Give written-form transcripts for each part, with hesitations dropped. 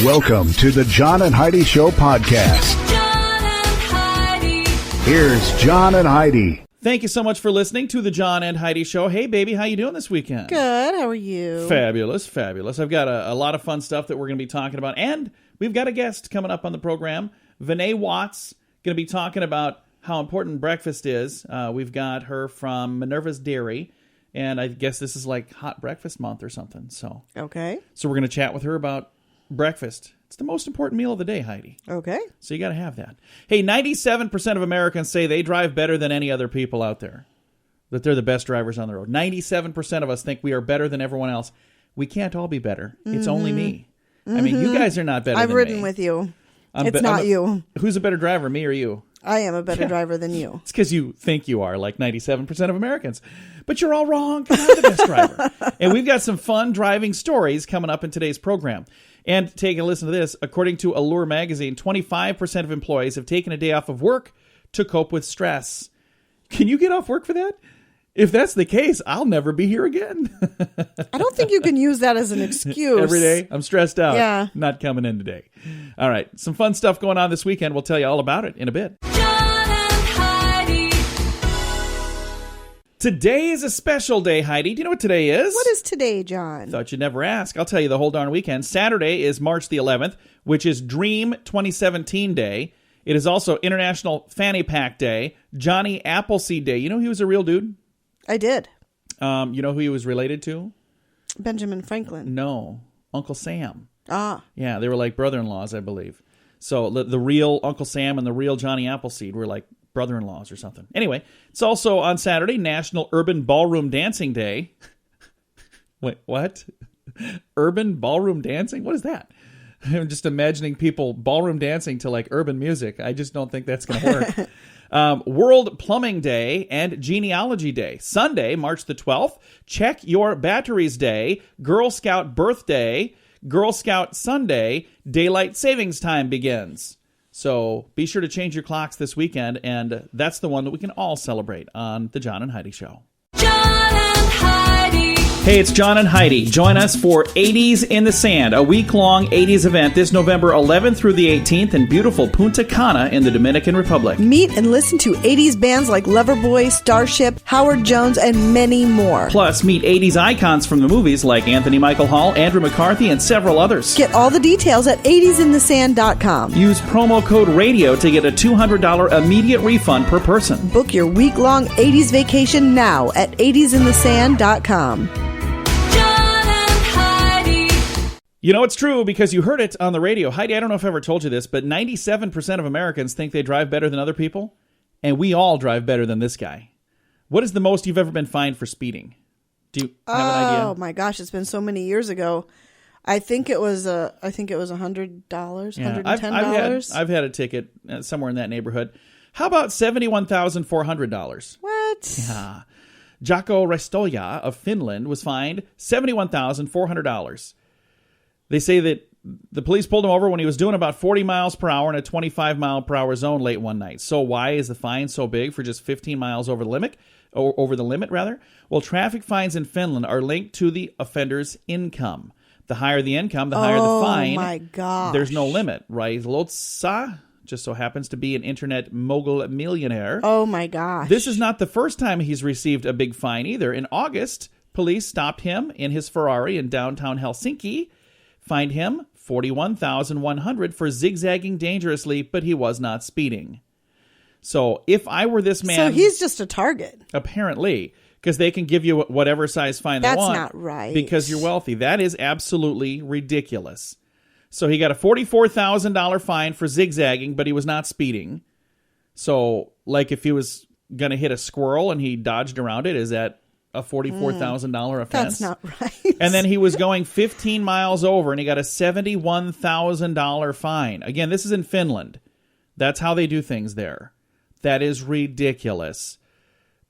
Welcome to the John and Heidi Show podcast. John and Heidi. Here's John and Heidi. Thank you so much for listening to the John and Heidi Show. Hey, baby, how you doing this weekend? Good. How are you? Fabulous, fabulous. I've got a lot of fun stuff that we're going to be talking about, and we've got a guest coming up on the program, Vanae Watts, going to be talking about how important breakfast is. We've got her from Minerva Dairy, and I guess this is like hot breakfast month or something. So Okay. we're going to chat with her about breakfast. It's the most important meal of the day, Heidi. Okay. So you got to have that. Hey, 97% of Americans say they drive better than any other people out there, that they're the best drivers on the road. 97% of us think we are better than everyone else. We can't all be better. It's only me. I mean, you guys are not better than me. I've ridden with you. It's not you. Who's a better driver, me or you? I am a better driver than you. It's because you think you are, like 97% of Americans. But you're all wrong, because I'm the best driver. And we've got some fun driving stories coming up in today's program. And take a listen to this. According to Allure magazine, 25% of employees have taken a day off of work to cope with stress. Can you get off work for that? If that's the case, I'll never be here again. I don't think you can use that as an excuse. Every day, I'm stressed out. Yeah. Not coming in today. All right. Some fun stuff going on this weekend. We'll tell you all about it in a bit. John and Heidi. Today is a special day, Heidi. Do you know what today is? What is today, John? Thought you'd never ask. I'll tell you the whole darn weekend. Saturday is March the 11th, which is Dream 2017 Day. It is also International Fanny Pack Day, Johnny Appleseed Day. You know he was a real dude? I did. You know who he was related to? Benjamin Franklin. No, Uncle Sam. Ah. Yeah, they were like brother-in-laws, I believe. So the real Uncle Sam and the real Johnny Appleseed were like brother-in-laws or something. Anyway, it's also on Saturday, National Urban Ballroom Dancing Day. Wait, what? Urban ballroom dancing? What is that? I'm just imagining people ballroom dancing to like urban music. I just don't think that's going to work. World Plumbing Day and Genealogy Day. Sunday, March the 12th, Check Your Batteries Day, Girl Scout Birthday, Girl Scout Sunday, Daylight Savings Time begins. So be sure to change your clocks this weekend, and that's the one that we can all celebrate on the John and Heidi Show. John and Heidi. Hey, it's John and Heidi. Join us for 80s in the Sand, a week-long 80s event this November 11th through the 18th in beautiful Punta Cana in the Dominican Republic. Meet and listen to 80s bands like Loverboy, Starship, Howard Jones, and many more. Plus, meet 80s icons from the movies like Anthony Michael Hall, Andrew McCarthy, and several others. Get all the details at 80sinthesand.com. Use promo code RADIO to get a $200 immediate refund per person. Book your week-long 80s vacation now at 80sinthesand.com. You know it's true because you heard it on the radio. Heidi, I don't know if I ever told you this, but 97% of Americans think they drive better than other people, and we all drive better than this guy. What is the most you've ever been fined for speeding? Do you have an idea? Oh my gosh, it's been so many years ago. I think it was $100, $110. I've had a ticket somewhere in that neighborhood. How about $71,400? What? Yeah. Jaakko Restoja of Finland was fined $71,400. They say that the police pulled him over when he was doing about 40 miles per hour in a 25 mile per hour zone late one night. So why is the fine so big for just 15 miles over the limit? Well, traffic fines in Finland are linked to the offender's income. The higher the income, the higher the fine. Oh my gosh. There's no limit. Railotsa just so happens to be an internet mogul millionaire. Oh my gosh. This is not the first time he's received a big fine either. In August, police stopped him in his Ferrari in downtown Helsinki. Fined him $41,100 for zigzagging dangerously, but he was not speeding. So if I were this man... So he's just a target. Apparently, because they can give you whatever size fine they want. That's not right. Because you're wealthy. That is absolutely ridiculous. So he got a $44,000 fine for zigzagging, but he was not speeding. So, like if he was going to hit a squirrel and he dodged around it, is that a $44,000 offense? That's not right. And then he was going 15 miles over, and he got a $71,000 fine. Again, this is in Finland. That's how they do things there. That is ridiculous.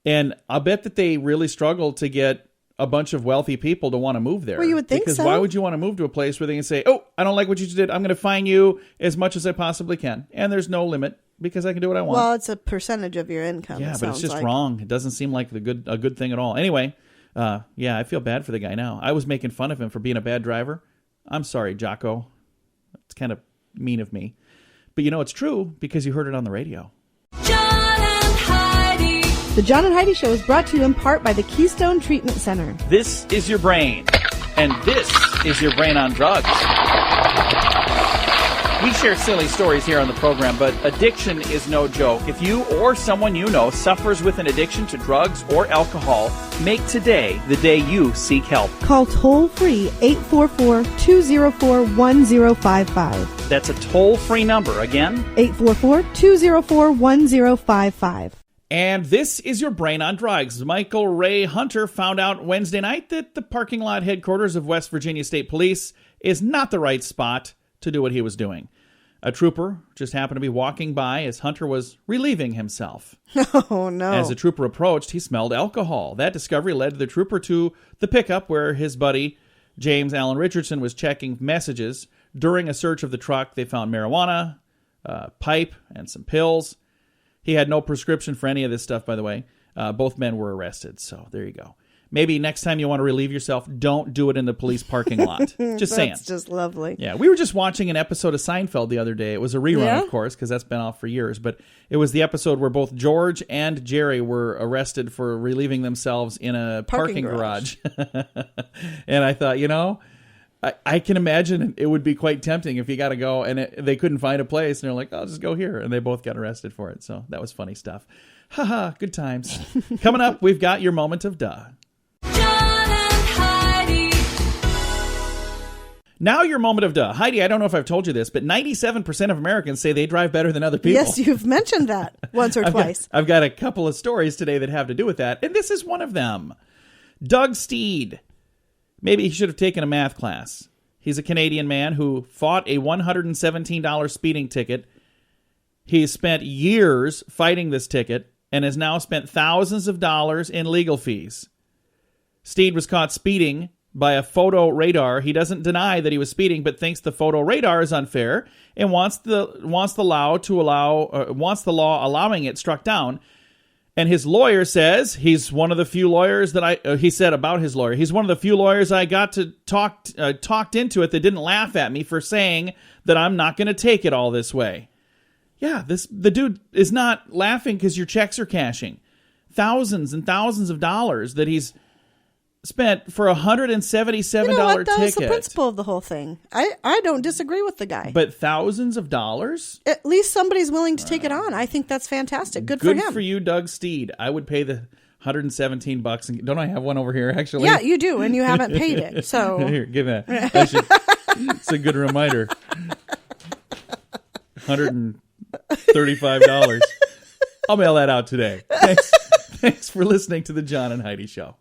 And I bet that they really struggle to get a bunch of wealthy people to want to move there. Well, you would think because so. Why would you want to move to a place where they can say, oh, I don't like what you just did. I'm going to fine you as much as I possibly can. And there's no limit because I can do what I want. Well, it's a percentage of your income. Yeah, but it's just wrong. It doesn't seem like a good thing at all. Anyway, I feel bad for the guy now. I was making fun of him for being a bad driver. I'm sorry, Jaakko. It's kind of mean of me. But you know it's true because you heard it on the radio. John and Heidi. The John and Heidi Show is brought to you in part by the Keystone Treatment Center. This is your brain, and this is your brain on drugs. We share silly stories here on the program, but addiction is no joke. If you or someone you know suffers with an addiction to drugs or alcohol, make today the day you seek help. Call toll-free 844-204-1055. That's a toll-free number. Again, 844-204-1055. and this is your brain on drugs. Michael Ray Hunter found out Wednesday night that the parking lot headquarters of West Virginia State Police is not the right spot to do what he was doing. A trooper just happened to be walking by as Hunter was relieving himself. Oh, no. As the trooper approached, he smelled alcohol. That discovery led the trooper to the pickup where his buddy, James Allen Richardson, was checking messages. During a search of the truck, they found marijuana, a pipe, and some pills. He had no prescription for any of this stuff, by the way. Both men were arrested, so there you go. Maybe next time you want to relieve yourself, don't do it in the police parking lot. Just saying. That's just lovely. Yeah, we were just watching an episode of Seinfeld the other day. It was a rerun, Yeah? of course, because that's been off for years. But it was the episode where both George and Jerry were arrested for relieving themselves in a parking garage. And I thought, I can imagine it would be quite tempting if you got to go and they couldn't find a place. And they're like, I'll just go here. And they both got arrested for it. So that was funny stuff. Haha, good times. Coming up, we've got your moment of duh. John and Heidi. Now your moment of duh. Heidi, I don't know if I've told you this, but 97% of Americans say they drive better than other people. Yes, you've mentioned that once or twice. I've got a couple of stories today that have to do with that, and this is one of them. Doug Steed. Maybe he should have taken a math class. He's a Canadian man who fought a $117 speeding ticket. He's spent years fighting this ticket and has now spent thousands of dollars in legal fees. Steed was caught speeding by a photo radar. He doesn't deny that he was speeding, but thinks the photo radar is unfair and wants the law allowing it struck down. And his lawyer says he's one of the few lawyers that he said about his lawyer. He's one of the few lawyers I got to talked into it that didn't laugh at me for saying that I'm not going to take it all this way. Yeah, the dude is not laughing because your checks are cashing. Thousands and thousands of dollars that he's spent for a $177 You know what? That was ticket. the principle of the whole thing. I don't disagree with the guy. But thousands of dollars? At least somebody's willing to take it on. I think that's fantastic. Good for him. Good for you, Doug Steed. I would pay the $117. And don't I have one over here, actually? Yeah, you do, and you haven't paid it. So Here, give that. It's a good reminder. $135. I'll mail that out today. Thanks for listening to the John and Heidi Show.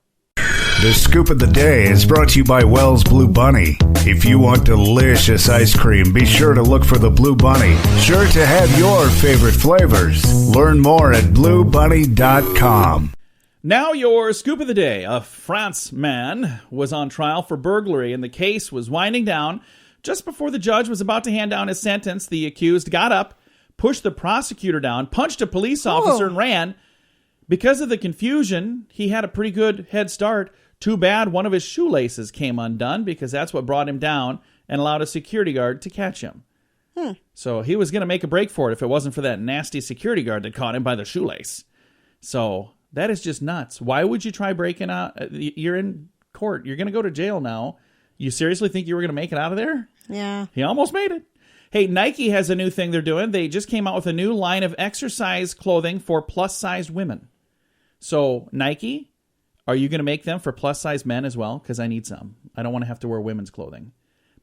The scoop of the day is brought to you by Wells Blue Bunny. If you want delicious ice cream, be sure to look for the Blue Bunny. Sure to have your favorite flavors. Learn more at bluebunny.com. Now your scoop of the day. A France man was on trial for burglary, and the case was winding down. Just before the judge was about to hand down his sentence, the accused got up, pushed the prosecutor down, punched a police officer, and ran. Because of the confusion, he had a pretty good head start. Too bad one of his shoelaces came undone, because that's what brought him down and allowed a security guard to catch him. So he was going to make a break for it if it wasn't for that nasty security guard that caught him by the shoelace. So that is just nuts. Why would you try breaking out? You're in court. You're going to go to jail now. You seriously think you were going to make it out of there? yeah. He almost made it. Hey, Nike has a new thing they're doing. They just came out with a new line of exercise clothing for plus-sized women. So, Nike, are you going to make them for plus-sized men as well? Because I need some. I don't want to have to wear women's clothing.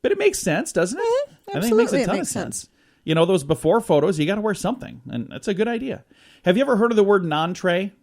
But it makes sense, doesn't it? I think it makes a ton of sense. You know, those before photos, you got to wear something. And that's a good idea. Have you ever heard of the word non-tray?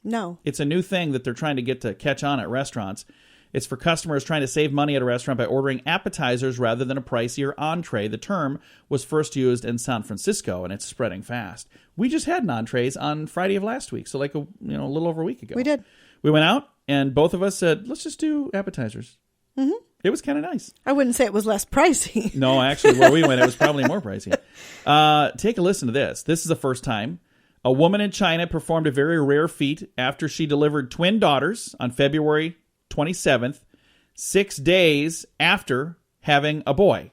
No. It's a new thing that they're trying to get to catch on at restaurants. It's for customers trying to save money at a restaurant by ordering appetizers rather than a pricier entree. The term was first used in San Francisco, and it's spreading fast. We just had non-trays on Friday of last week, so like a little over a week ago. We did. We went out, and both of us said, let's just do appetizers. Mm-hmm. It was kind of nice. I wouldn't say it was less pricey. No, actually, where we went, it was probably more pricey. Take a listen to this. This is the first time. A woman in China performed a very rare feat after she delivered twin daughters on February 27th, 6 days after having a boy.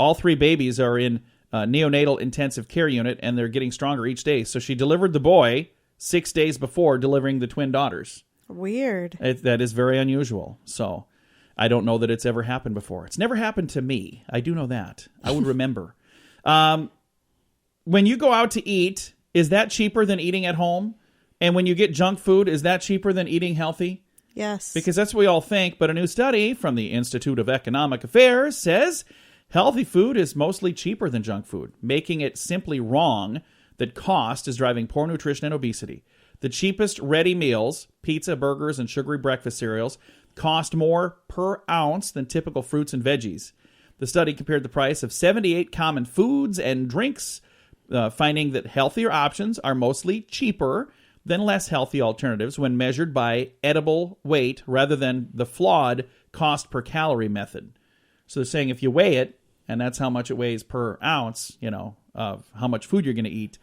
All 3 babies are in neonatal intensive care unit, and they're getting stronger each day. So she delivered the boy 6 days before delivering the twin daughters. Weird. That is very unusual. So I don't know that it's ever happened before. It's never happened to me. I do know that. I would remember. When you go out to eat, is that cheaper than eating at home? And when you get junk food, is that cheaper than eating healthy? Yes. Because that's what we all think. But a new study from the Institute of Economic Affairs says healthy food is mostly cheaper than junk food, making it simply wrong that cost is driving poor nutrition and obesity. The cheapest ready meals, pizza, burgers, and sugary breakfast cereals, cost more per ounce than typical fruits and veggies. The study compared the price of 78 common foods and drinks, finding that healthier options are mostly cheaper than less healthy alternatives when measured by edible weight rather than the flawed cost per calorie method. So they're saying if you weigh it, and that's how much it weighs per ounce, of how much food you're going to eat,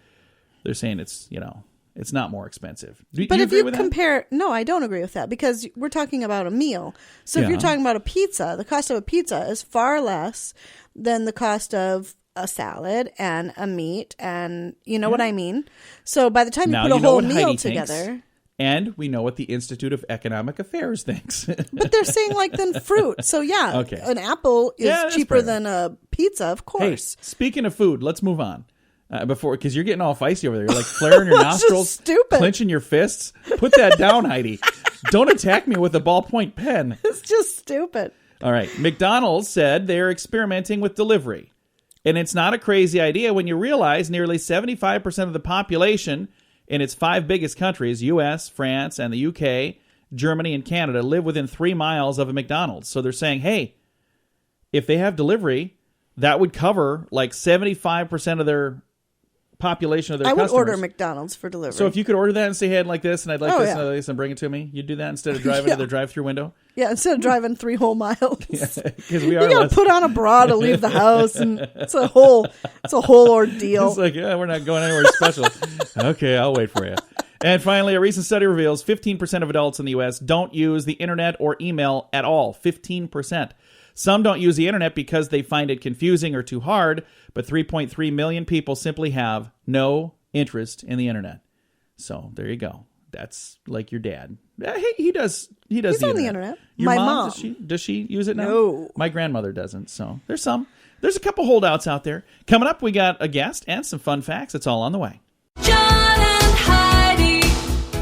they're saying it's not more expensive. Do But you if agree you with compare, no, I don't agree with that because we're talking about a meal. So if you're talking about a pizza, the cost of a pizza is far less than the cost of a salad and a meat, and you know what I mean? So by the time Now you put you a know whole what meal Heidi together. thinks. And we know what the Institute of Economic Affairs thinks. But they're saying like then fruit. So yeah, Okay. an apple is Yeah, that's cheaper fair. than a pizza, of Hey, course. speaking of food, let's move on. Because you're getting all feisty over there. You're like flaring your That's just nostrils, stupid. clenching your fists. Put that down, Heidi. Don't attack me with a ballpoint pen. It's just stupid. All right. McDonald's said they're experimenting with delivery. And it's not a crazy idea when you realize nearly 75% of the population in its 5 biggest countries, U.S., France, and the U.K., Germany, and Canada, live within 3 miles of a McDonald's. So they're saying, hey, if they have delivery, that would cover like 75% of their population of their I would customers. order McDonald's for delivery. So if you could order that and say, hey, I'd like this, and I'd like Oh, this, yeah. and I'd like this, and bring it to me, you'd do that instead of driving to their drive-through window? yeah, instead of driving 3 whole miles. Because we You are gotta less... put on a bra to leave the house, and it's a whole ordeal. It's like, yeah, we're not going anywhere special. Okay, I'll wait for you. And finally, a recent study reveals 15% of adults in the U.S. don't use the internet or email at all. 15%. Some don't use the internet because they find it confusing or too hard, but 3.3 million people simply have no interest in the internet. So there you go. That's like your dad. He does. He's on the internet. Your My mom, mom. does she use it now? No. My grandmother doesn't. So there's a couple holdouts out there. Coming up, we got a guest and some fun facts. It's all on the way. John and Heidi.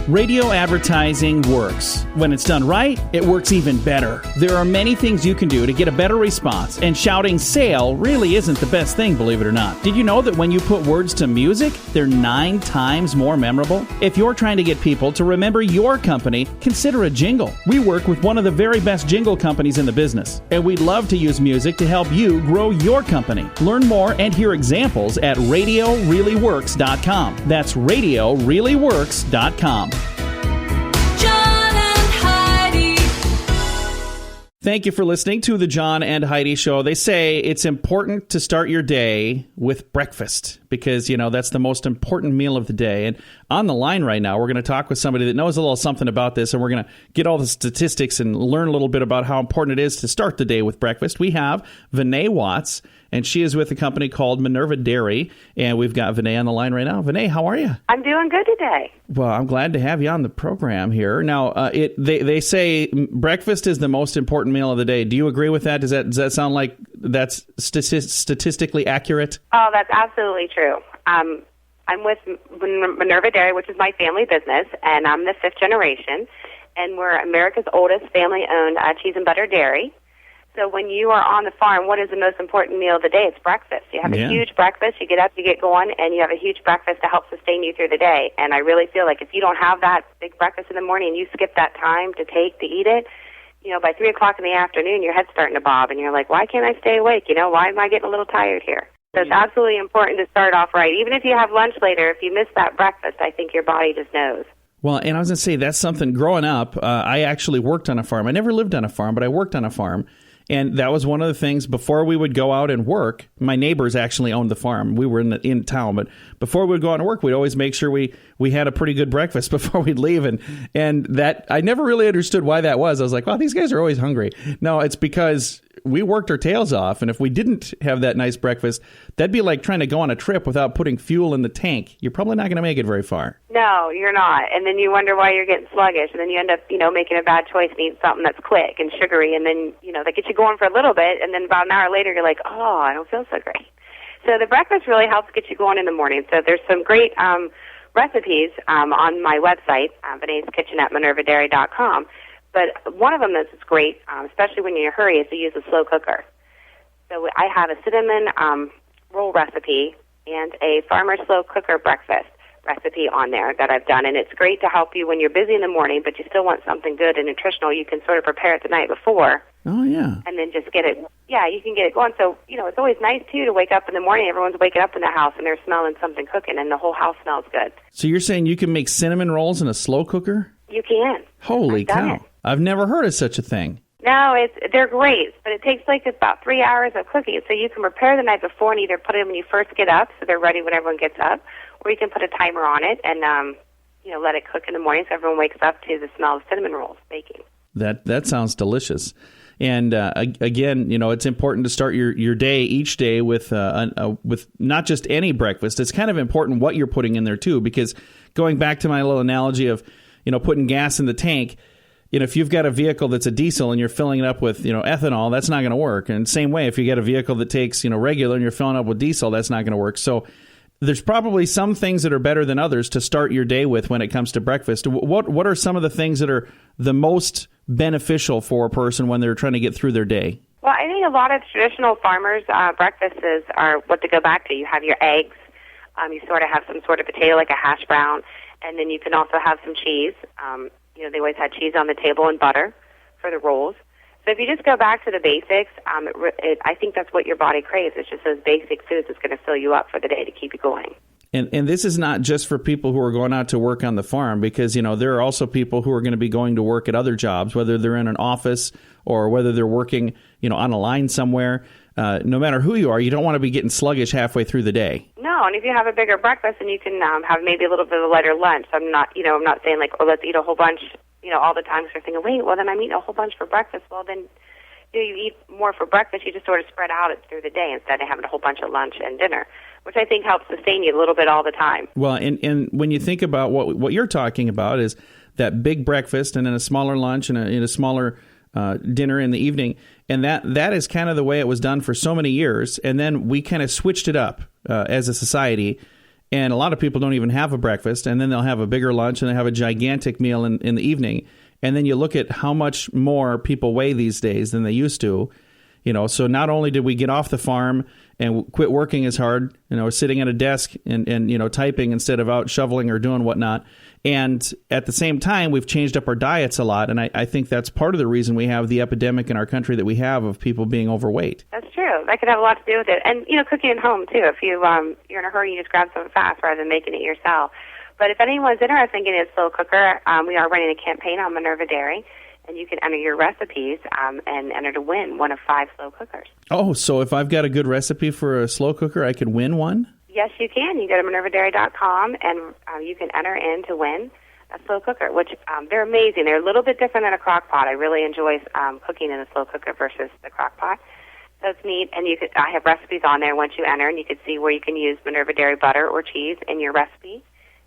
Radio advertising works. When it's done right, it works even better. There are many things you can do to get a better response, and shouting sale really isn't the best thing, believe it or not. Did you know that when you put words to music, they're 9 times more memorable? If you're trying to get people to remember your company, consider a jingle. We work with one of the very best jingle companies in the business, and we'd love to use music to help you grow your company. Learn more and hear examples at RadioReallyWorks.com. That's RadioReallyWorks.com. John and Heidi. Thank you for listening to the John and Heidi Show. They say it's important to start your day with breakfast because, that's the most important meal of the day. And on the line right now, we're going to talk with somebody that knows a little something about this, and we're going to get all the statistics and learn a little bit about how important it is to start the day with breakfast. We have Vanae Watts, and she is with a company called Minerva Dairy, and we've got Vanae on the line right now. Vanae, how are you? I'm doing good today. Well, I'm glad to have you on the program here. Now, they say breakfast is the most important meal of the day. Do you agree with that? Does that sound like that's statistically accurate? Oh, that's absolutely true. I'm with Minerva Dairy, which is my family business, and I'm the 5th generation, and we're America's oldest family-owned cheese and butter dairy. So when you are on the farm, what is the most important meal of the day? It's breakfast. You have a huge breakfast, you get up, you get going, and you have a huge breakfast to help sustain you through the day. And I really feel like if you don't have that big breakfast in the morning and you skip that time to eat it, by 3 o'clock in the afternoon, your head's starting to bob, and you're like, why can't I stay awake? Why am I getting a little tired here? So it's absolutely important to start off right. Even if you have lunch later, if you miss that breakfast, I think your body just knows. Well, and I was going to say, that's something, growing up, I actually worked on a farm. I never lived on a farm, but I worked on a farm. And that was one of the things before we would go out and work. My neighbors actually owned the farm. We were in town, but before we would go out and work, we'd always make sure we had a pretty good breakfast before we'd leave. And that I never really understood why that was. I was like, wow, these guys are always hungry. No, it's because we worked our tails off, and if we didn't have that nice breakfast, that'd be like trying to go on a trip without putting fuel in the tank. You're probably not going to make it very far. No, you're not. And then you wonder why you're getting sluggish, and then you end up, making a bad choice and eating something that's quick and sugary, and then, that gets you going for a little bit, and then about an hour later you're like, oh, I don't feel so great. So the breakfast really helps get you going in the morning. So there's some great recipes on my website, Vanae's Kitchen at minervadairy.com. But one of them that's great, especially when you're in a hurry, is to use a slow cooker. So I have a cinnamon roll recipe and a farmer's slow cooker breakfast recipe on there that I've done. And it's great to help you when you're busy in the morning, but you still want something good and nutritional. You can sort of prepare it the night before. Oh, yeah. And then just get it. Yeah, you can get it going. So, it's always nice, too, to wake up in the morning. Everyone's waking up in the house, and they're smelling something cooking, and the whole house smells good. So you're saying you can make cinnamon rolls in a slow cooker? You can. Holy I've done cow. it. I've never heard of such a thing. No, they're great, but it takes about 3 hours of cooking. So you can prepare the night before and either put them when you first get up, so they're ready when everyone gets up, or you can put a timer on it and let it cook in the morning so everyone wakes up to the smell of cinnamon rolls baking. That sounds delicious. And again, it's important to start your day each day with not just any breakfast. It's kind of important what you're putting in there too, because going back to my little analogy of putting gas in the tank. If you've got a vehicle that's a diesel and you're filling it up with, ethanol, that's not going to work. And same way, if you get a vehicle that takes, regular and you're filling up with diesel, that's not going to work. So there's probably some things that are better than others to start your day with when it comes to breakfast. What are some of the things that are the most beneficial for a person when they're trying to get through their day? Well, I think a lot of traditional farmers' breakfasts are what to go back to. You have your eggs. You sort of have some sort of potato, like a hash brown. And then you can also have some cheese. They always had cheese on the table and butter for the rolls. So if you just go back to the basics, I think that's what your body craves. It's just those basic foods that's going to fill you up for the day to keep you going. And this is not just for people who are going out to work on the farm, because, there are also people who are going to be going to work at other jobs, whether they're in an office or whether they're working, on a line somewhere. No matter who you are, you don't want to be getting sluggish halfway through the day. No, and if you have a bigger breakfast, then you can have maybe a little bit of a lighter lunch. I'm not saying like, oh, let's eat a whole bunch, all the time. So you're thinking, wait, well, then I'm eating a whole bunch for breakfast. Well, then you eat more for breakfast. You just sort of spread out it through the day instead of having a whole bunch of lunch and dinner, which I think helps sustain you a little bit all the time. Well, and when you think about what you're talking about is that big breakfast and then a smaller lunch and a smaller dinner in the evening. And that is kind of the way it was done for so many years. And then we kind of switched it up as a society. And a lot of people don't even have a breakfast. And then they'll have a bigger lunch and they have a gigantic meal in the evening. And then you look at how much more people weigh these days than they used to. So not only did we get off the farm and quit working as hard, sitting at a desk and typing instead of out shoveling or doing whatnot. And at the same time, we've changed up our diets a lot. And I think that's part of the reason we have the epidemic in our country that we have of people being overweight. That's true. That could have a lot to do with it. And, cooking at home, too. If you're in a hurry, you just grab something fast rather than making it yourself. But if anyone's interested in getting a slow cooker, we are running a campaign on Minerva Dairy. And you can enter your recipes and enter to win one of 5 slow cookers. Oh, so if I've got a good recipe for a slow cooker, I could win one? Yes, you can. You go to minervadairy.com, and you can enter in to win a slow cooker, which they're amazing. They're a little bit different than a crock pot. I really enjoy cooking in a slow cooker versus the crock pot. So it's neat, and I have recipes on there once you enter, and you can see where you can use Minerva Dairy butter or cheese in your recipe.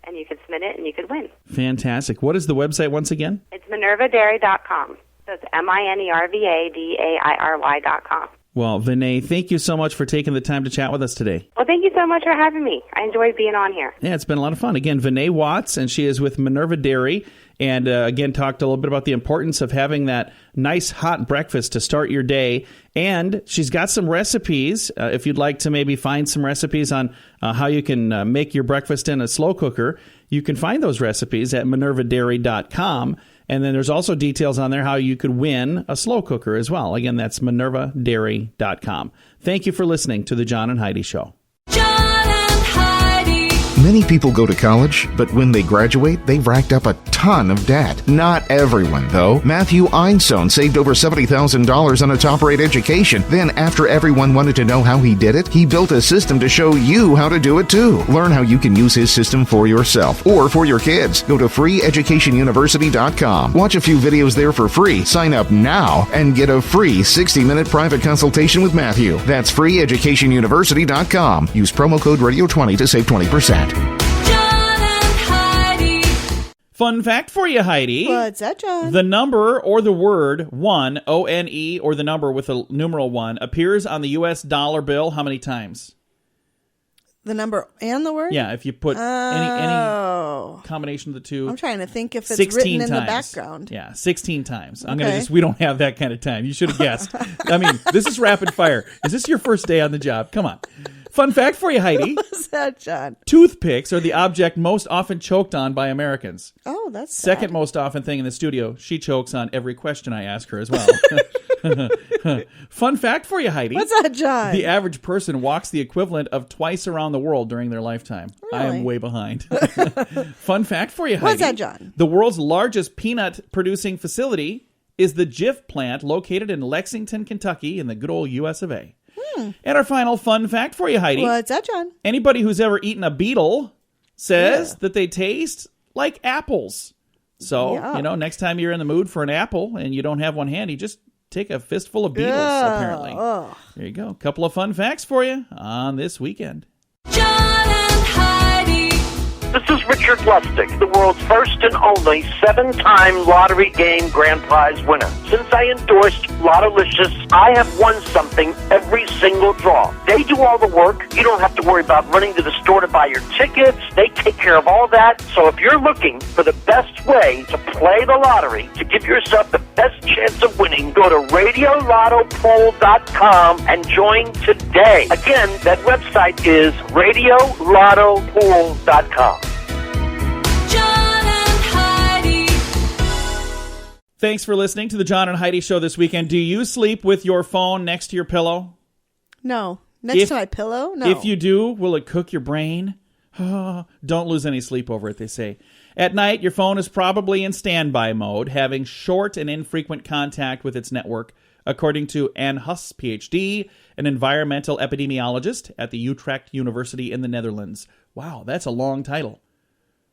And you could submit it, and you could win. Fantastic. What is the website once again? It's minervadairy.com. So it's minervadairy.com. Well, Vanae, thank you so much for taking the time to chat with us today. Well, thank you so much for having me. I enjoyed being on here. Yeah, it's been a lot of fun. Again, Vanae Watts, and she is with Minerva Dairy. And again, talked a little bit about the importance of having that nice hot breakfast to start your day. And she's got some recipes. If you'd like to maybe find some recipes on how you can make your breakfast in a slow cooker, you can find those recipes at minervadairy.com. And then there's also details on there how you could win a slow cooker as well. Again, that's minervadairy.com. Thank you for listening to The John and Heidi Show. John and Heidi. Many people go to college, but when they graduate, they've racked up a ton of debt. Not everyone, though. Matthew Einstone saved over $70,000 on a top-rate education. Then, after everyone wanted to know how he did it, he built a system to show you how to do it too. Learn how you can use his system for yourself or for your kids. Go to freeeducationuniversity.com. Watch a few videos there for free. Sign up now and get a free 60-minute private consultation with Matthew. That's freeeducationuniversity.com. Use promo code radio20 to save 20%. John and Heidi. Fun fact for you, Heidi. What's that, John? The number or the word one, O-N-E, or the number with the numeral 1 appears on the U.S. dollar bill how many times? The number and the word? Yeah, if you put any combination of the two. I'm trying to think if it's 16 written times. in the background. Yeah, 16 times. I'm Okay. gonna we don't have that kind of time. You should have guessed. I mean, this is rapid fire. Is this your first day on the job? Come on. Fun fact for you, Heidi. What's that, John? Toothpicks are the object most often choked on by Americans. Oh, that's Second sad. most often thing in the studio. She chokes on every question I ask her as well. Fun fact for you, Heidi. What's that, John? The average person walks the equivalent of twice around the world during their lifetime. I am Really? way behind. Fun fact for you, Heidi. What's that, John? The world's largest peanut producing facility is the Jif plant located in Lexington, Kentucky in the good old US of A. And our final fun fact for you, Heidi. What's that, John? Anybody who's ever eaten a beetle says that they taste like apples. So, Yeah. next time you're in the mood for an apple and you don't have one handy, just take a fistful of beetles, apparently. Oh. There you go. A couple of fun facts for you on this weekend. John and Heidi. This is Richard Lustig, the world's first and only 7-time lottery game grand prize winner. Since I endorsed Lottolicious, I have won something every single draw. They do all the work. You don't have to worry about running to the store to buy your tickets. They take care of all that. So if you're looking for the best way to play the lottery, to give yourself the best chance of winning, go to radiolottopool.com and join today. Again, that website is radiolottopool.com. John and Heidi. Thanks for listening to the John and Heidi Show this weekend. Do you sleep with your phone next to your pillow? No. Next If- to my pillow? No. If you do, will it cook your brain? Don't lose any sleep over it, they say. At night, your phone is probably in standby mode, having short and infrequent contact with its network, according to Anne Huss, PhD, an environmental epidemiologist at the Utrecht University in the Netherlands. Wow, that's a long title.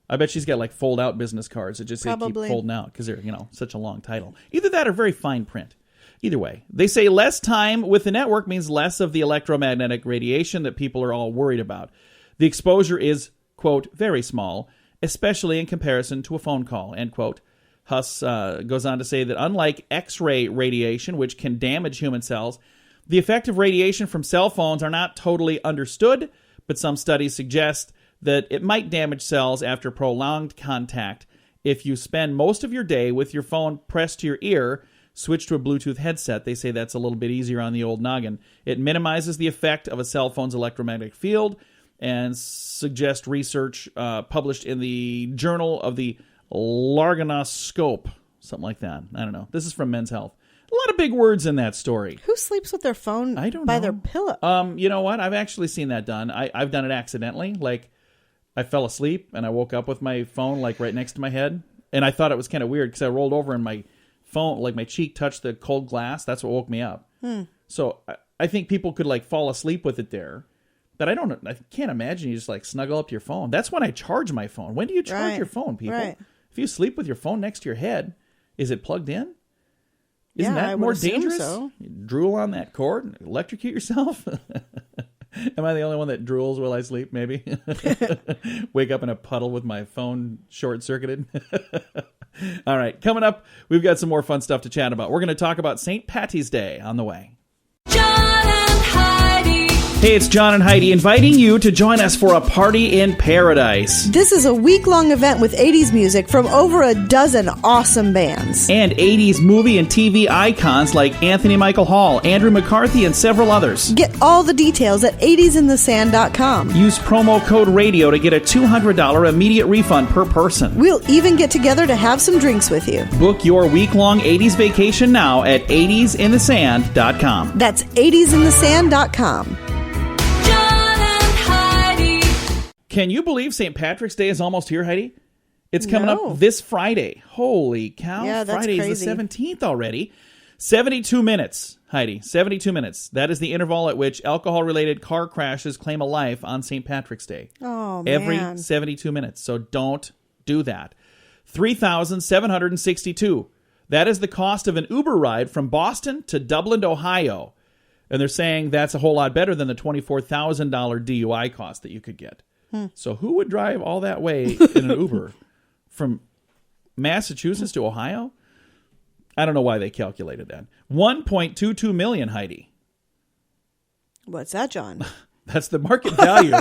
I bet she's got like fold-out business cards that just say keep Probably. folding out because they're, such a long title. Either that or very fine print. Either way, they say less time with the network means less of the electromagnetic radiation that people are all worried about. The exposure is, quote, very small, especially in comparison to a phone call, end quote. Huss goes on to say that unlike X-ray radiation, which can damage human cells, the effect of radiation from cell phones are not totally understood, but some studies suggest that it might damage cells after prolonged contact. If you spend most of your day with your phone pressed to your ear, switch to a Bluetooth headset. They say that's a little bit easier on the old noggin. It minimizes the effect of a cell phone's electromagnetic field and suggest research published in the Journal of the Largonoscope. Something like that. I don't know. This is from Men's Health. A lot of big words in that story. Who sleeps with their phone I don't by know. their pillow? You know what? I've actually seen that done. I've done it accidentally. Like, I fell asleep and I woke up with my phone like right next to my head. And I thought it was kind of weird because I rolled over and my phone, like my cheek touched the cold glass. That's what woke me up. So I think people could like fall asleep with it there. But I can't imagine you just like snuggle up to your phone. That's when I charge my phone. When do you charge Right. your phone, people? Right. If you sleep with your phone next to your head, is it plugged in? Yeah, Isn't that I would more assume dangerous? so. You drool on that cord and electrocute yourself? Am I the only one that drools while I sleep, maybe? Wake up in a puddle with my phone short-circuited? All right, coming up, we've got some more fun stuff to chat about. We're going to talk about St. Patty's Day on the way. John and Heidi. Hey, it's John and Heidi inviting you to join us for a party in paradise. This is a week-long event with 80s music from over a dozen awesome bands. And 80s movie and TV icons like Anthony Michael Hall, Andrew McCarthy, and several others. Get all the details at 80sinthesand.com. Use promo code RADIO to get a $200 immediate refund per person. We'll even get together to have some drinks with you. Book your week-long 80s vacation now at 80sinthesand.com. That's 80sinthesand.com. John and Heidi. Can you believe St. Patrick's Day is almost here, Heidi? It's coming No. up this Friday. Holy cow. Yeah, that's Friday is crazy. the 17th already. 72 minutes, Heidi. 72 minutes. That is the interval at which alcohol-related car crashes claim a life on St. Patrick's Day. Oh, Every man. 72 minutes. So don't do that. 3,762. That is the cost of an Uber ride from Boston to Dublin, Ohio. And they're saying that's a whole lot better than the $24,000 DUI cost that you could get. So who would drive all that way in an Uber from Massachusetts to Ohio? I don't know why they calculated that. 1.22 million, Heidi. What's that, John? That's the market value.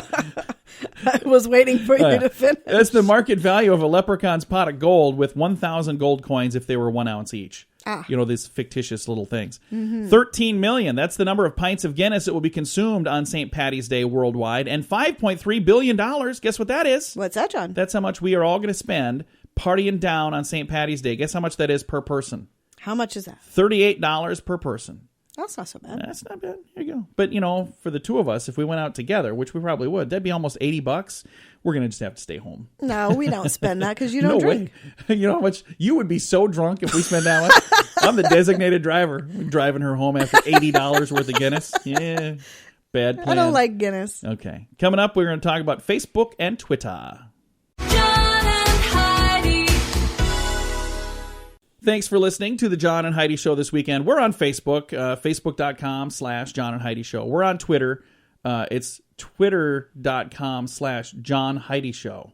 I was waiting for you to finish. That's the market value of a leprechaun's pot of gold with 1,000 gold coins if they were 1 ounce each. You know, these fictitious little things. 13 million. That's the number of pints of Guinness that will be consumed on St. Patty's Day worldwide. And $5.3 billion. Guess what that is? What's that, John? That's how much we are all going to spend partying down on St. Patty's Day. Guess how much that is per person? How much is that? $38 per person. That's not so bad. That's not bad. There you go. But, you know, for the two of us, if we went out together, which we probably would, that'd be almost $80. We're going to just have to stay home. No, we don't spend that because you don't drink. Way. You know how much you would be so drunk if we spent that much? I'm the designated driver. I'm driving her home after $80 worth of Guinness. Yeah. Bad plan. I don't like Guinness. Okay. Coming up, we're going to talk about Facebook and Twitter. John and Heidi. Thanks for listening to the John and Heidi Show this weekend. We're on Facebook, facebook.com/John and Heidi Show. We're on Twitter. It's twitter.com/John Heidi Show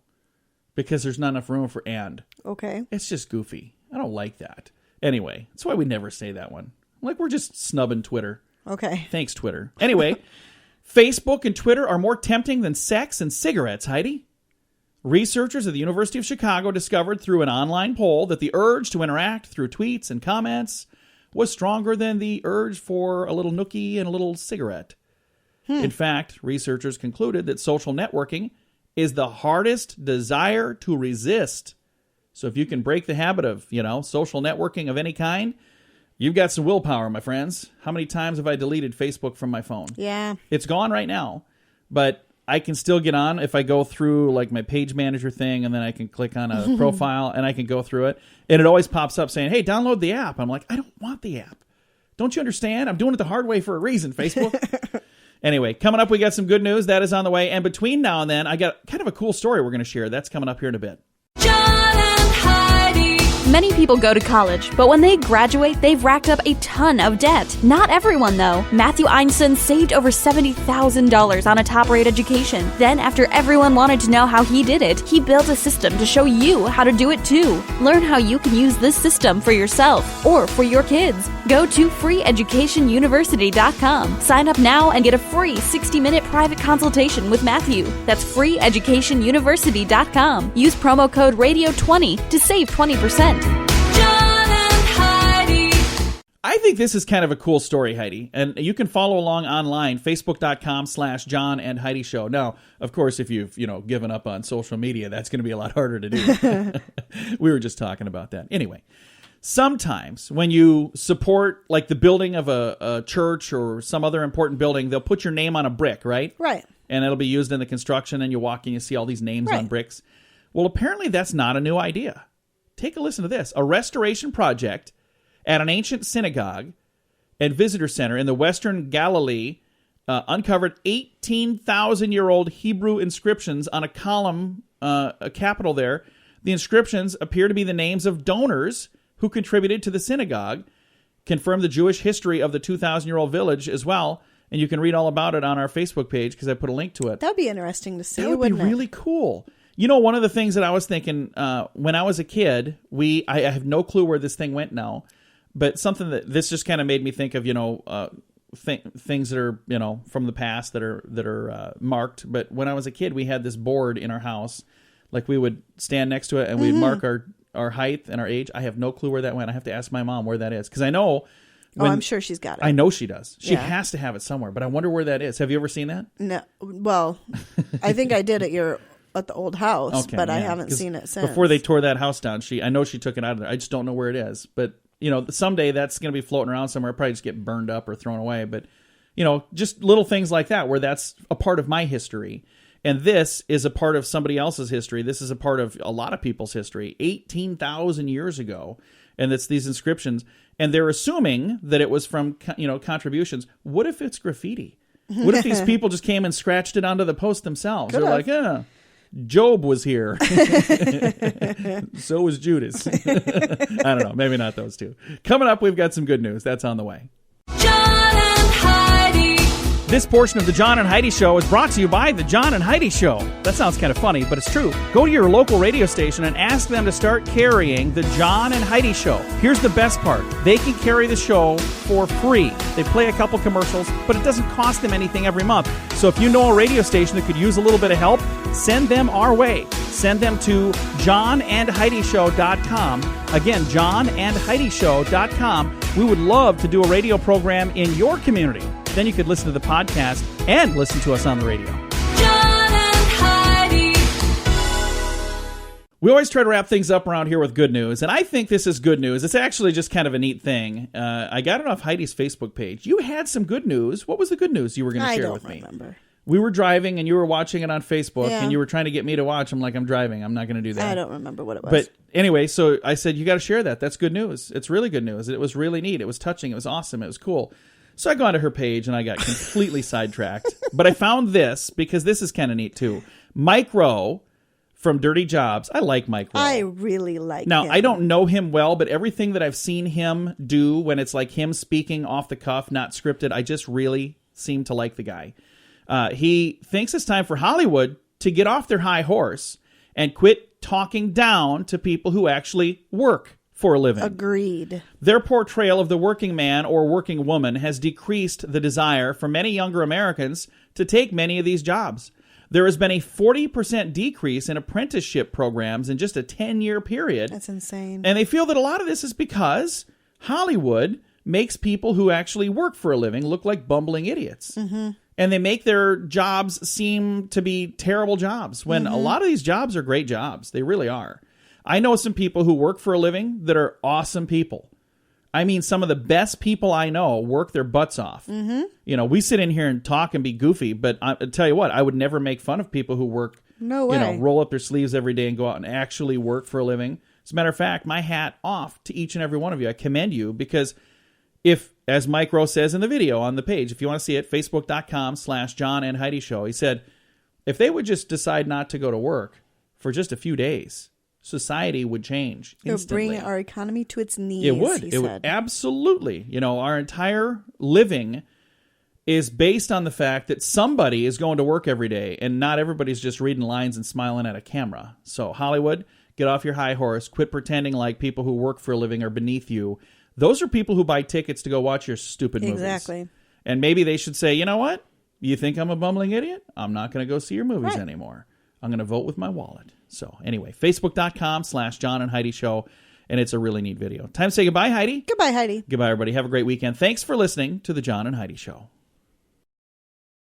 because there's not enough room for and. Okay. It's just goofy. I don't like that. Anyway, that's why we never say that one. Like we're just snubbing Twitter. Okay. Thanks, Twitter. Anyway, Facebook and Twitter are more tempting than sex and cigarettes, Heidi. Researchers at the University of Chicago discovered through an online poll that the urge to interact through tweets and comments was stronger than the urge for a little nookie and a little cigarette. In fact, researchers concluded that social networking is the hardest desire to resist. So if you can break the habit of, social networking of any kind, you've got some willpower, my friends. How many times have I deleted Facebook from my phone? Yeah. It's gone right now, but I can still get on if I go through like my page manager thing, and then I can click on a profile and I can go through it. And it always pops up saying, hey, download the app. I'm like, I don't want the app. Don't you understand? I'm doing it the hard way for a reason, Facebook. Anyway, coming up, we got some good news. That is on the way. And between now and then, I got kind of a cool story we're going to share. That's coming up here in a bit. John and Heidi. Many people go to college, but when they graduate, they've racked up a ton of debt. Not everyone, though. Matthew Einstein saved over $70,000 on a top-rate education. Then, after everyone wanted to know how he did it, he built a system to show you how to do it too. Learn how you can use this system for yourself or for your kids. Go to freeeducationuniversity.com. Sign up now and get a free 60-minute private consultation with Matthew. That's freeeducationuniversity.com. Use promo code RADIO20 to save 20%. John and Heidi. I think this is kind of a cool story, Heidi. And you can follow along online, facebook.com/John and Heidi Show. Now, of course, if you've, given up on social media, that's going to be a lot harder to do. We were just talking about that. Anyway, sometimes when you support like the building of a church or some other important building, they'll put your name on a brick, right? Right. And it'll be used in the construction, and you walk and you see all these names on Right. bricks. Well, apparently that's not a new idea. Take a listen to this. A restoration project at an ancient synagogue and visitor center in the Western Galilee uncovered 18,000-year-old Hebrew inscriptions on a column, a capital there. The inscriptions appear to be the names of donors who contributed to the synagogue, confirm the Jewish history of the 2,000-year-old village as well, and you can read all about it on our Facebook page because I put a link to it. That'd be interesting to see, That would be wouldn't it? really cool. One of the things that I was thinking when I was a kid, I have no clue where this thing went now, but something that this just kind of made me think of, things that are, from the past that are marked. But when I was a kid, we had this board in our house, like we would stand next to it and we'd mark our height and our age. I have no clue where that went. I have to ask my mom where that is because I know. I'm sure she's got it. I know she does. She Yeah. has to have it somewhere, but I wonder where that is. Have you ever seen that? No. Well, I think I did at the old house, Okay, but I yeah, haven't 'cause seen it since. Before they tore that house down, I know she took it out of there. I just don't know where it is. But, someday that's going to be floating around somewhere. Probably just get burned up or thrown away. But, just little things like that where that's a part of my history. And this is a part of somebody else's history. This is a part of a lot of people's history, 18,000 years ago. And it's these inscriptions. And they're assuming that it was from, contributions. What if it's graffiti? What if these people just came and scratched it onto the post themselves? They're like, Job was here. So was Judas. I don't know. Maybe not those two. Coming up, we've got some good news. That's on the way. John and Heidi. This portion of the John and Heidi Show is brought to you by the John and Heidi Show. That sounds kind of funny, but it's true. Go to your local radio station and ask them to start carrying the John and Heidi Show. Here's the best part. They can carry the show for free. They play a couple commercials, but it doesn't cost them anything every month. So if you know a radio station that could use a little bit of help, send them our way. Send them to johnandheidishow.com. Again, johnandheidishow.com. We would love to do a radio program in your community. Then you could listen to the podcast and listen to us on the radio. John and Heidi. We always try to wrap things up around here with good news, and I think this is good news. It's actually just kind of a neat thing. I got it off Heidi's Facebook page. You had some good news. What was the good news you were going to share with me? I don't remember. We were driving, and you were watching it on Facebook, Yeah. and you were trying to get me to watch. I'm like, I'm driving. I'm not going to do that. I don't remember what it was. But anyway, so I said, you got to share that. That's good news. It's really good news. It was really neat. It was touching. It was awesome. It was cool. So I go onto her page, and I got completely sidetracked. But I found this, because this is kind of neat, too. Mike Rowe from Dirty Jobs. I like Mike Rowe. I really like Now, him. I don't know him well, but everything that I've seen him do when it's like him speaking off the cuff, not scripted, I just really seem to like the guy. He thinks it's time for Hollywood to get off their high horse and quit talking down to people who actually work for a living. Agreed. Their portrayal of the working man or working woman has decreased the desire for many younger Americans to take many of these jobs. There has been a 40% decrease in apprenticeship programs in just a 10-year period. That's insane. And they feel that a lot of this is because Hollywood makes people who actually work for a living look like bumbling idiots. Mm-hmm. And they make their jobs seem to be terrible jobs when a lot of these jobs are great jobs. They really are. I know some people who work for a living that are awesome people. I mean, some of the best people I know work their butts off. Mm-hmm. You know, we sit in here and talk and be goofy, but I tell you what, I would never make fun of people who work, No way. roll up their sleeves every day and go out and actually work for a living. As a matter of fact, my hat off to each and every one of you. I commend you, because if, as Mike Rowe says in the video on the page, if you want to see it, facebook.com/John and Heidi Show, he said, if they would just decide not to go to work for just a few days, society would change It would instantly. bring our economy to its knees, It would. he It said. would absolutely. Our entire living is based on the fact that somebody is going to work every day, and not everybody's just reading lines and smiling at a camera. So Hollywood, get off your high horse. Quit pretending like people who work for a living are beneath you. Those are people who buy tickets to go watch your stupid movies. Exactly. And maybe they should say, you know what? You think I'm a bumbling idiot? I'm not going to go see your movies anymore. I'm going to vote with my wallet. So anyway, facebook.com/John and Heidi Show. And it's a really neat video. Time to say goodbye, Heidi. Goodbye, Heidi. Goodbye, everybody. Have a great weekend. Thanks for listening to the John and Heidi Show.